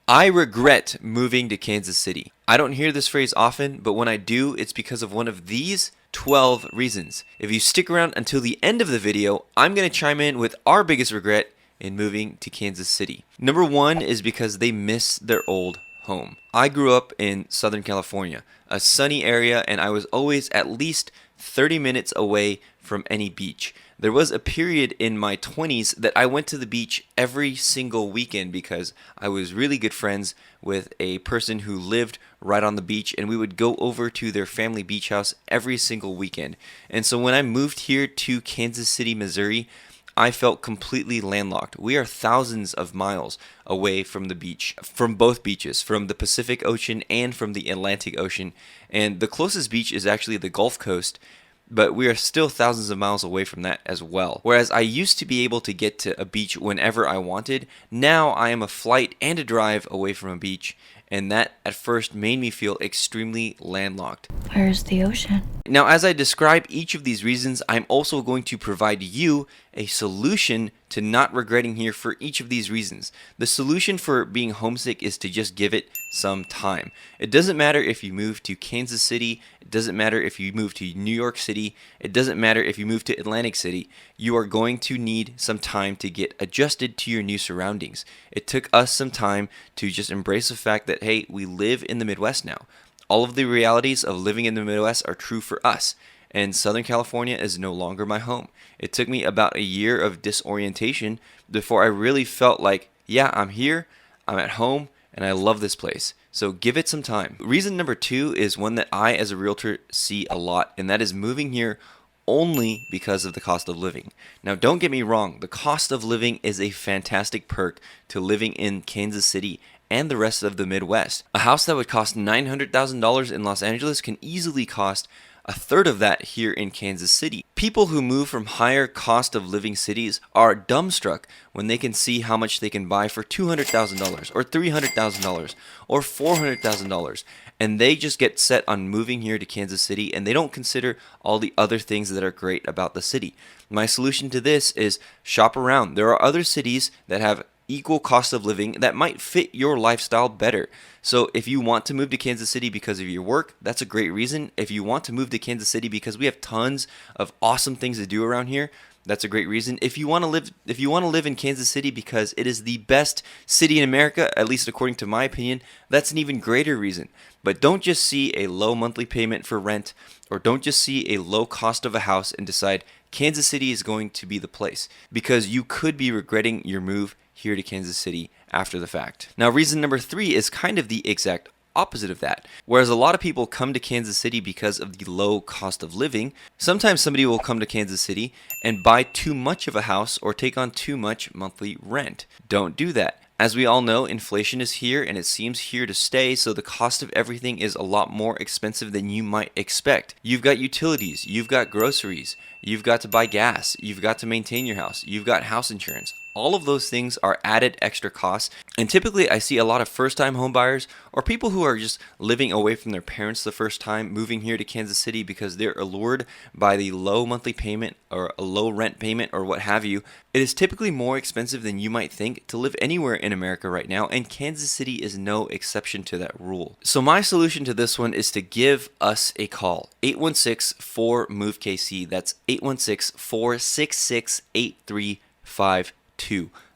I regret moving to Kansas City. I don't hear this phrase often, but when I do, it's because of one of these 12 reasons. If you stick around until the end of the video, I'm going to chime in with our biggest regret in moving to Kansas City. Number one is because they miss their old home. I grew up in Southern California, a sunny area, and I was always at least 30 minutes away from any beach. There was a period in my 20s that I went to the beach every single weekend because I was really good friends with a person who lived right on the beach, and we would go over to their family beach house every single weekend. And so when I moved here to Kansas City, Missouri, I felt completely landlocked. We are thousands of miles away from the beach, from both beaches, from the Pacific Ocean and from the Atlantic Ocean. And the closest beach is actually the Gulf Coast, but we are still thousands of miles away from that as well. Whereas I used to be able to get to a beach whenever I wanted, now I am a flight and a drive away from a beach, and that at first made me feel extremely landlocked. Where's the ocean? Now, as I describe each of these reasons, I'm also going to provide you a solution to not regretting here for each of these reasons. The solution for being homesick is to just give it some time. It doesn't matter if you move to Kansas City, it doesn't matter if you move to New York City, it doesn't matter if you move to Atlantic City. You are going to need some time to get adjusted to your new surroundings. It took us some time to just embrace the fact that, hey, we live in the Midwest now. All of the realities of living in the Midwest are true for us, and Southern California is no longer my home. It took me about a year of disorientation before I really felt like, yeah, I'm here, I'm at home, and I love this place. So give it some time. Reason number two is one that I as a realtor see a lot, and that is moving here only because of the cost of living. Now, don't get me wrong, the cost of living is a fantastic perk to living in Kansas City and the rest of the Midwest. A house that would cost $900,000 in Los Angeles can easily cost a third of that here in Kansas City. People who move from higher cost of living cities are dumbstruck when they can see how much they can buy for $200,000 or $300,000 or $400,000. And they just get set on moving here to Kansas City, and they don't consider all the other things that are great about the city. My solution to this is shop around. There are other cities that have equal cost of living that might fit your lifestyle better. So if you want to move to Kansas City because of your work, that's a great reason. If you want to move to Kansas City because we have tons of awesome things to do around here, that's a great reason. If you want to live in Kansas City because it is the best city in America, at least according to my opinion, that's an even greater reason. But don't just see a low monthly payment for rent, or don't just see a low cost of a house and decide Kansas City is going to be the place, because you could be regretting your move here to Kansas City after the fact. Now, reason number three is kind of the exact opposite of that. Whereas a lot of people come to Kansas City because of the low cost of living, sometimes somebody will come to Kansas City and buy too much of a house or take on too much monthly rent. Don't do that. As we all know, inflation is here and it seems here to stay, so the cost of everything is a lot more expensive than you might expect. You've got utilities, you've got groceries, you've got to buy gas, you've got to maintain your house, you've got house insurance. All of those things are added extra costs, and typically I see a lot of first-time home buyers or people who are just living away from their parents the first time moving here to Kansas City because they're allured by the low monthly payment or a low rent payment or what have you. It is typically more expensive than you might think to live anywhere in America right now, and Kansas City is no exception to that rule. So my solution to this one is to give us a call. 816-4-MOVE-KC. That's 816-466-8352.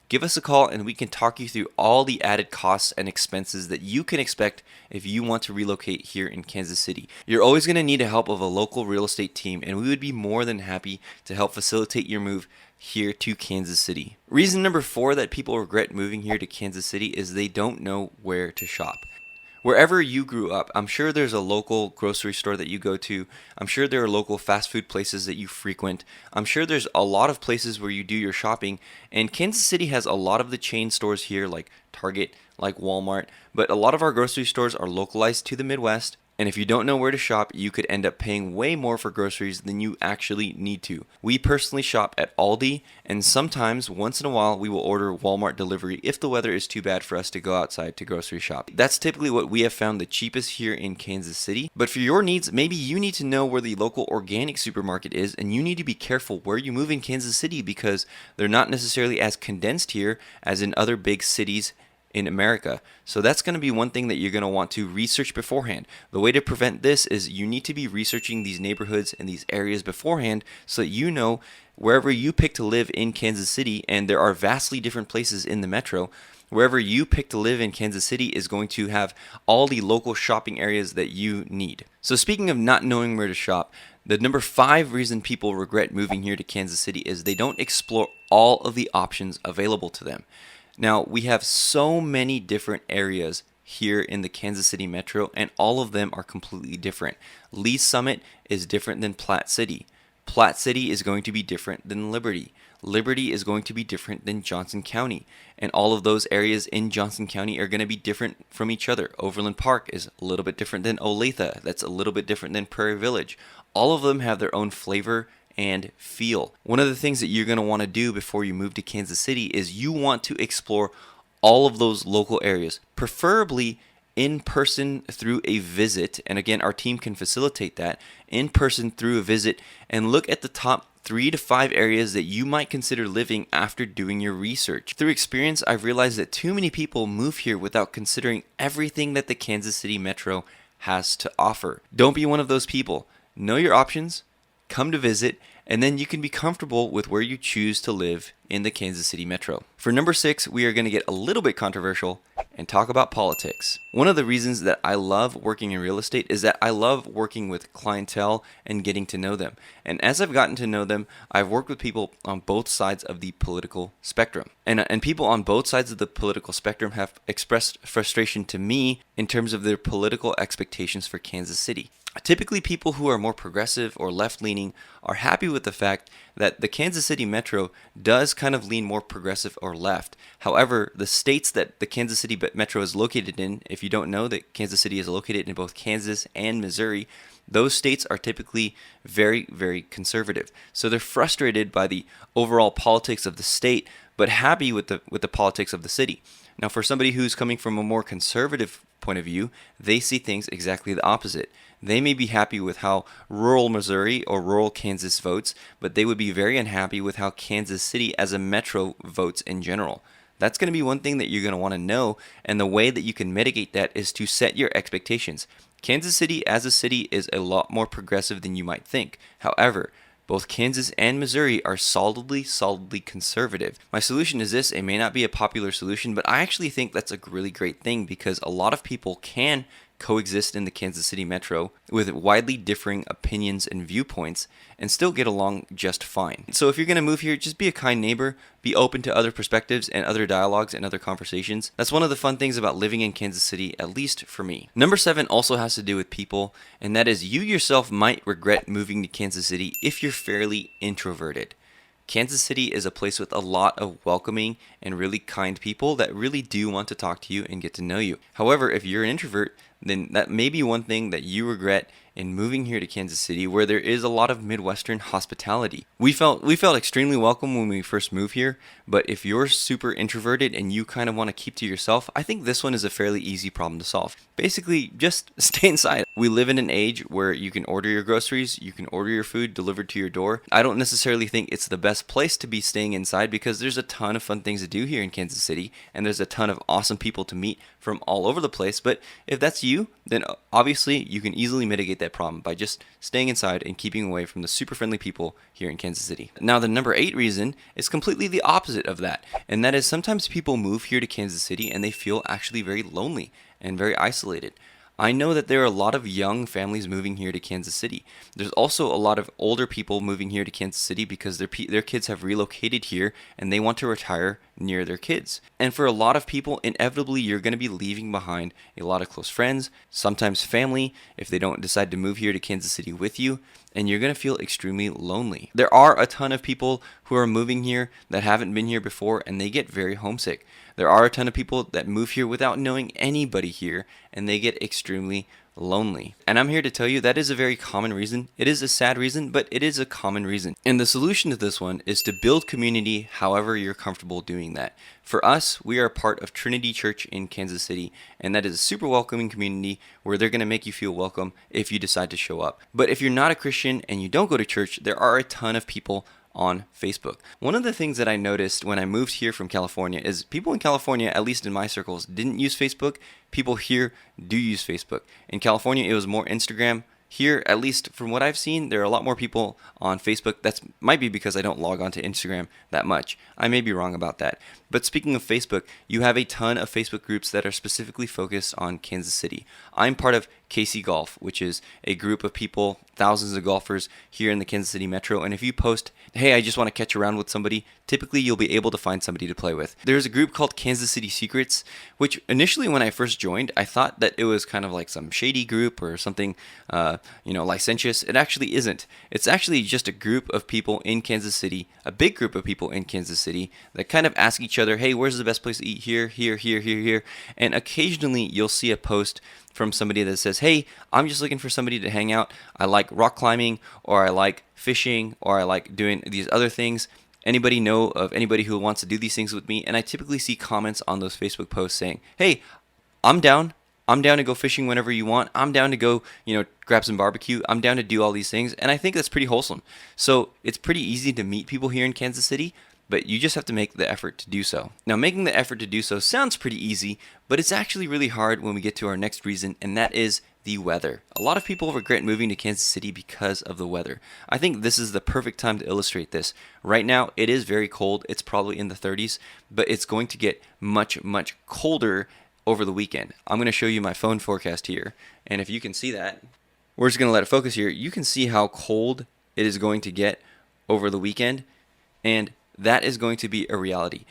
Give us a call and we can talk you through all the added costs and expenses that you can expect if you want to relocate here in Kansas City. You're always going to need the help of a local real estate team, and we would be more than happy to help facilitate your move here to Kansas City. Reason number four that people regret moving here to Kansas City is they don't know where to shop. Wherever you grew up, I'm sure there's a local grocery store that you go to. I'm sure there are local fast food places that you frequent. I'm sure there's a lot of places where you do your shopping. And Kansas City has a lot of the chain stores here, like Target, like Walmart. But a lot of our grocery stores are localized to the Midwest. And if you don't know where to shop, you could end up paying way more for groceries than you actually need to. We personally shop at Aldi, and sometimes, once in a while, we will order Walmart delivery if the weather is too bad for us to go outside to grocery shop. That's typically what we have found the cheapest here in Kansas City. But for your needs, maybe you need to know where the local organic supermarket is, and you need to be careful where you move in Kansas City because they're not necessarily as condensed here as in other big cities in America. So that's going to be one thing that you're going to want to research beforehand. The way to prevent this is you need to be researching these neighborhoods and these areas beforehand so that you know wherever you pick to live in Kansas City, and there are vastly different places in the metro, wherever you pick to live in Kansas City is going to have all the local shopping areas that you need. So speaking of not knowing where to shop, the number 5 reason people regret moving here to Kansas City is they don't explore all of the options available to them. Now, we have so many different areas here in the Kansas City metro, and all of them are completely different. Lee Summit is different than Platte City. Platte City is going to be different than Liberty. Liberty is going to be different than Johnson County. And all of those areas in Johnson County are going to be different from each other. Overland Park is a little bit different than Olathe. That's a little bit different than Prairie Village. All of them have their own flavor and feel. One of the things that you're going to want to do before you move to Kansas City is you want to explore all of those local areas, preferably in person through a visit. And again, our team can facilitate that in person through a visit, and look at the top 3 to 5 areas that you might consider living after doing your research. Through experience, I've realized that too many people move here without considering everything that the Kansas City metro has to offer. Don't be one of those people. Know your options, come to visit, and then you can be comfortable with where you choose to live in the Kansas City metro. For number 6, we are going to get a little bit controversial and talk about politics. One of the reasons that I love working in real estate is that I love working with clientele and getting to know them. And as I've gotten to know them, I've worked with people on both sides of the political spectrum. And people on both sides of the political spectrum have expressed frustration to me in terms of their political expectations for Kansas City. Typically, people who are more progressive or left-leaning are happy with the fact that the Kansas City metro does kind of lean more progressive or left. However, the states that the Kansas City metro is located in, if you don't know that Kansas City is located in both Kansas and Missouri, those states are typically very, very conservative. So they're frustrated by the overall politics of the state, but happy with the politics of the city. Now, for somebody who's coming from a more conservative point of view, they see things exactly the opposite. They may be happy with how rural Missouri or rural Kansas votes, but they would be very unhappy with how Kansas City as a metro votes in general. That's going to be one thing that you're going to want to know, and the way that you can mitigate that is to set your expectations. Kansas City as a city is a lot more progressive than you might think. However, both Kansas and Missouri are solidly conservative. My solution is this. It may not be a popular solution, but I actually think that's a really great thing, because a lot of people can coexist in the Kansas City metro with widely differing opinions and viewpoints and still get along just fine. So if you're going to move here, just be a kind neighbor, be open to other perspectives and other dialogues and other conversations. That's one of the fun things about living in Kansas City, at least for me. Number 7 also has to do with people, and that is you yourself might regret moving to Kansas City if you're fairly introverted. Kansas City is a place with a lot of welcoming and really kind people that really do want to talk to you and get to know you. However, if you're an introvert, then that may be one thing that you regret in moving here to Kansas City, where there is a lot of Midwestern hospitality. We felt extremely welcome when we first moved here, but if you're super introverted and you kind of want to keep to yourself, I think this one is a fairly easy problem to solve. Basically, just stay inside. We live in an age where you can order your groceries, you can order your food delivered to your door. I don't necessarily think it's the best place to be staying inside, because there's a ton of fun things to do here in Kansas City, and there's a ton of awesome people to meet from all over the place. But if that's you, then obviously you can easily mitigate that problem by just staying inside and keeping away from the super friendly people here in Kansas City. Now, the number 8 reason is completely the opposite of that, and that is sometimes people move here to Kansas City and they feel actually very lonely and very isolated. I know that there are a lot of young families moving here to Kansas City. There's also a lot of older people moving here to Kansas City because their kids have relocated here and they want to retire near their kids. And for a lot of people, inevitably you're going to be leaving behind a lot of close friends, sometimes family, if they don't decide to move here to Kansas City with you, and you're going to feel extremely lonely. There are a ton of people who are moving here that haven't been here before, and they get very homesick. There are a ton of people that move here without knowing anybody here, and they get extremely lonely. And I'm here to tell you that is a very common reason. It is a sad reason, but it is a common reason. And the solution to this one is to build community however you're comfortable doing that. For us, we are part of Trinity Church in Kansas City, and that is a super welcoming community where they're going to make you feel welcome if you decide to show up. But if you're not a Christian and you don't go to church, there are a ton of people on Facebook. One of the things that I noticed when I moved here from California is people in California, at least in my circles, didn't use Facebook. People here do use Facebook. In California, it was more Instagram. Here, at least from what I've seen, there are a lot more people on Facebook. That might be because I don't log on to Instagram that much. I may be wrong about that. But speaking of Facebook, you have a ton of Facebook groups that are specifically focused on Kansas City. I'm part of KC Golf, which is a group of people, thousands of golfers here in the Kansas City metro. And if you post, hey, I just want to catch around with somebody, typically you'll be able to find somebody to play with. There's a group called Kansas City Secrets, which initially when I first joined, I thought that it was kind of like some shady group or something, licentious. It actually isn't. It's actually just a group of people in Kansas City, a big group of people in Kansas City that kind of ask each other, hey, where's the best place to eat? Here. And occasionally you'll see a post from somebody that says, hey, I'm just looking for somebody to hang out. I like rock climbing, or I like fishing, or I like doing these other things. Anybody know of anybody who wants to do these things with me? And I typically see comments on those Facebook posts saying, hey, I'm down. I'm down to go fishing whenever you want. I'm down to go, grab some barbecue. I'm down to do all these things. And I think that's pretty wholesome. So it's pretty easy to meet people here in Kansas City, but you just have to make the effort to do so. Now, making the effort to do so sounds pretty easy, but it's actually really hard when we get to our next reason, and that is the weather. A lot of people regret moving to Kansas City because of the weather. I think this is the perfect time to illustrate this. Right now, it is very cold. It's probably in the 30s, but it's going to get much, much colder over the weekend. I'm going to show you my phone forecast here, and if you can see that, we're just going to let it focus here. You can see how cold it is going to get over the weekend, and that is going to be a reality.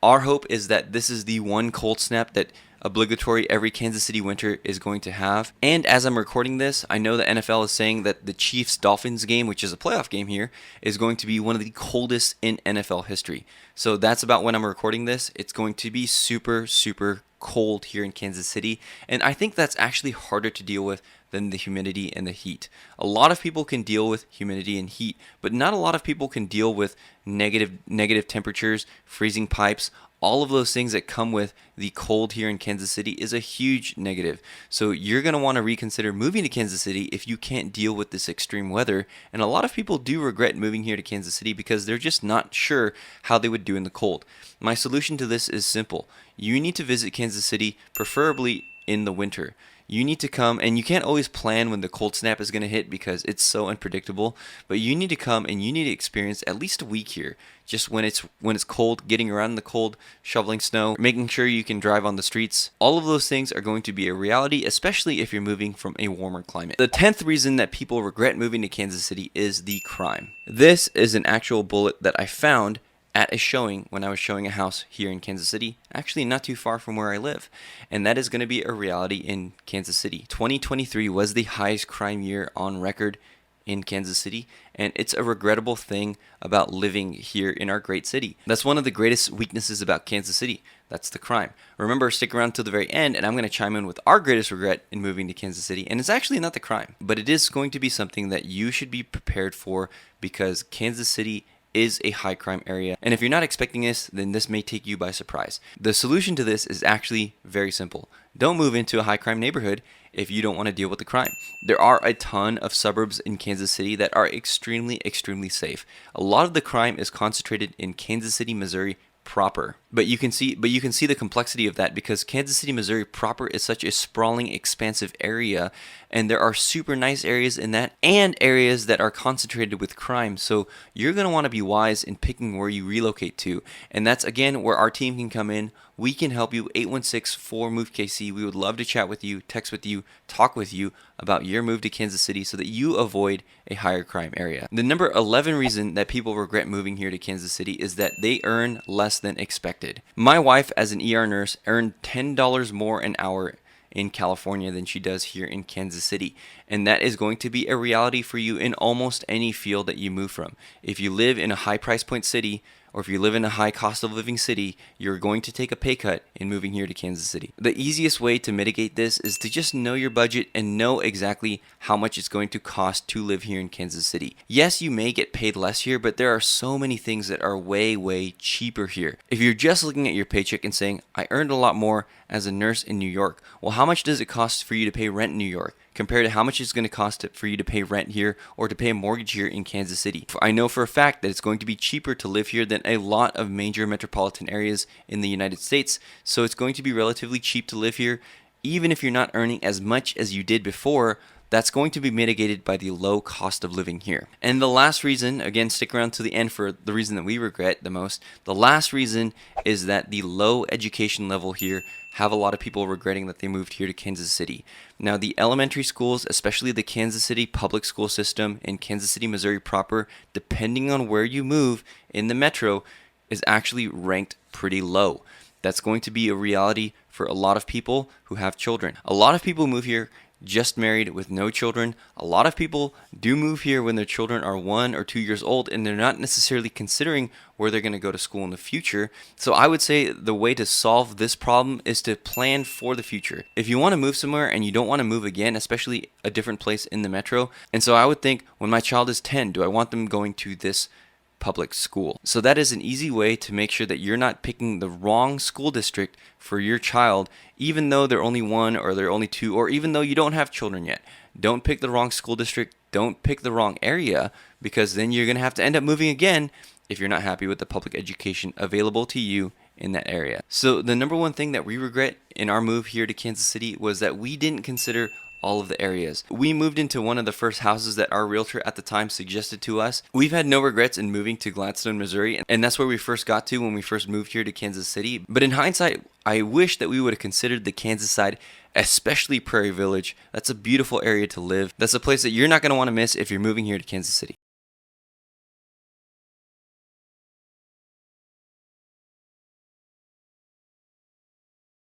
Our hope is that this is the one cold snap that obligatory every Kansas City winter is going to have. And as I'm recording this, I know the NFL is saying that the Chiefs-Dolphins game, which is a playoff game here, is going to be one of the coldest in NFL history. So that's about when I'm recording this. It's going to be super, super cold here in Kansas City. And I think that's actually harder to deal with than the humidity and the heat. A lot of people can deal with humidity and heat, but not a lot of people can deal with negative temperatures, freezing pipes. All of those things that come with the cold here in Kansas City is a huge negative. So you're going to want to reconsider moving to Kansas City if you can't deal with this extreme weather. And a lot of people do regret moving here to Kansas City because they're just not sure how they would do in the cold. My solution to this is simple. You need to visit Kansas City, preferably in the winter. You need to come, and you can't always plan when the cold snap is going to hit because it's so unpredictable, but you need to come and you need to experience at least a week here, just when it's cold, getting around in the cold, shoveling snow, making sure you can drive on the streets. All of those things are going to be a reality, especially if you're moving from a warmer climate. The 10th reason that people regret moving to Kansas City is the crime. This is an actual bullet that I found at a showing when I was showing a house here in Kansas City, actually not too far from where I live. And that is going to be a reality in Kansas City. 2023 was the highest crime year on record in Kansas City, and it's a regrettable thing about living here in our great city. That's one of the greatest weaknesses about Kansas City. That's the crime. Remember, stick around till the very end, and I'm going to chime in with our greatest regret in moving to Kansas City, and it's actually not the crime, but it is going to be something that you should be prepared for because Kansas City is a high crime area. And if you're not expecting this, then this may take you by surprise. The solution to this is actually very simple. Don't move into a high crime neighborhood if you don't want to deal with the crime. There are a ton of suburbs in Kansas City that are extremely, extremely safe. A lot of the crime is concentrated in Kansas City, Missouri proper. But you can see the complexity of that because Kansas City, Missouri proper is such a sprawling, expansive area, and there are super nice areas in that and areas that are concentrated with crime. So you're going to want to be wise in picking where you relocate to. And that's again where our team can come in. We can help you. 816-4-MOVE-KC. We would love to chat with you, text with you, talk with you about your move to Kansas City so that you avoid a higher crime area. The number 11 reason that people regret moving here to Kansas City is that they earn less than expected. My wife, as an ER nurse, earned $10 more an hour in California than she does here in Kansas City. And that is going to be a reality for you in almost any field that you move from. If you live in a high price point city, or if you live in a high cost of living city, you're going to take a pay cut in moving here to Kansas City. The easiest way to mitigate this is to just know your budget and know exactly how much it's going to cost to live here in Kansas City. Yes, you may get paid less here, but there are so many things that are way, way cheaper here. If you're just looking at your paycheck and saying, I earned a lot more as a nurse in New York, well, how much does it cost for you to pay rent in New York? compared to how much it's going to cost for you to pay rent here or to pay a mortgage here in Kansas City. I know for a fact that it's going to be cheaper to live here than a lot of major metropolitan areas in the United States, so it's going to be relatively cheap to live here. Even if you're not earning as much as you did before, that's going to be mitigated by the low cost of living here. And the last reason, again, stick around to the end for the reason that we regret the most. The last reason is that the low education level here have a lot of people regretting that they moved here to Kansas City. Now, the elementary schools, especially the Kansas City public school system in Kansas City, Missouri proper, depending on where you move in the metro, is actually ranked pretty low. That's going to be a reality for a lot of people who have children. A lot of people move here just married with no children. A lot of people do move here when their children are 1 or 2 years old and they're not necessarily considering where they're going to go to school in the future. So I would say the way to solve this problem is to plan for the future. If you want to move somewhere and you don't want to move again, especially a different place in the metro, and so I would think, when my child is 10, do I want them going to this public school? So that is an easy way to make sure that you're not picking the wrong school district for your child, even though they're only 1 or they're only 2, or even though you don't have children yet. Don't pick the wrong school district. Don't pick the wrong area, because then you're going to have to end up moving again if you're not happy with the public education available to you in that area. So the number one thing that we regret in our move here to Kansas City was that we didn't consider all of the areas. We moved into one of the first houses that our realtor at the time suggested to us. We've had no regrets in moving to Gladstone, Missouri, and that's where we first got to when we first moved here to Kansas City. But in hindsight, I wish that we would have considered the Kansas side, especially Prairie Village. That's a beautiful area to live. That's a place that you're not going to want to miss if you're moving here to Kansas City.